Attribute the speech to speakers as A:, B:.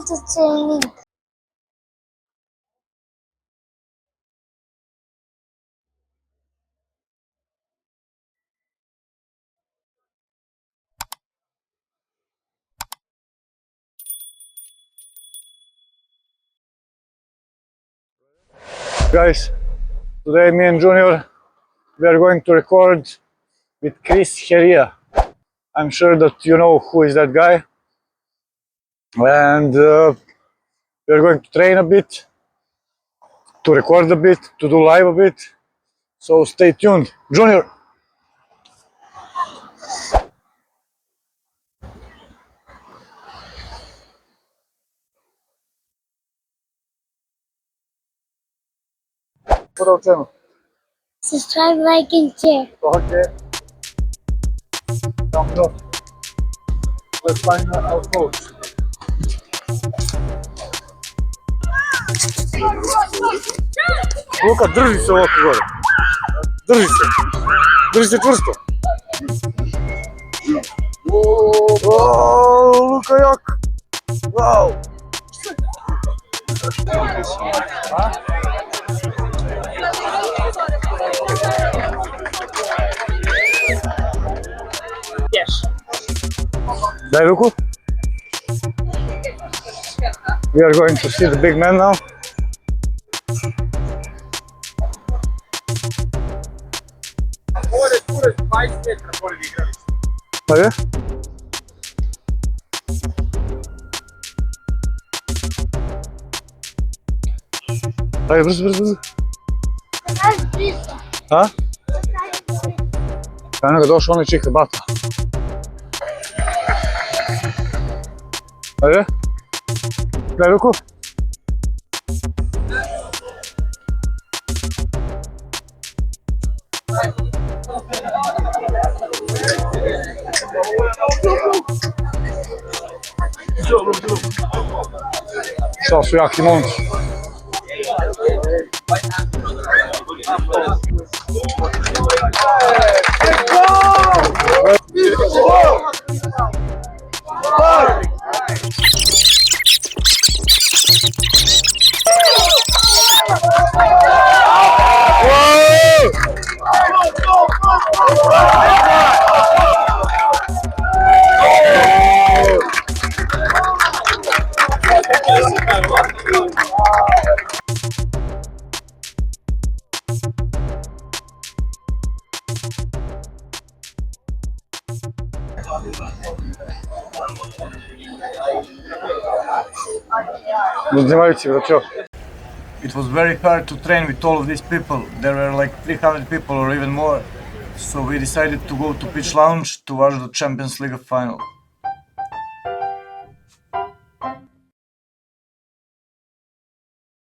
A: come to training.
B: Guys, today me and Junior, we are going to record with Heria. I'm sure that you know who is that guy. And we are going to train a bit, to record a bit, to do live a bit. So stay tuned. Junior! What else channel?
A: Subscribe, like, and share.
B: Okay. Thumbs up. Let's find our coach. Luka, drži se ovako gore. Drži se. Drži se čvrsto. Wow, Luka jak. Wow.
C: Yes.
B: Daj ruku. We are going to see the big man now.
C: Pored 20 metra pored igrališta.
B: Pa je? Ajde, brzo, brzo, brzo. A? Eno ga došao onaj čika bata. Ajde. Daj ruku. Šta su jaki momci. It was very hard to train with all of these people. There were like 300 people or even more. So we decided to go to pitch lounge to watch the Champions League final.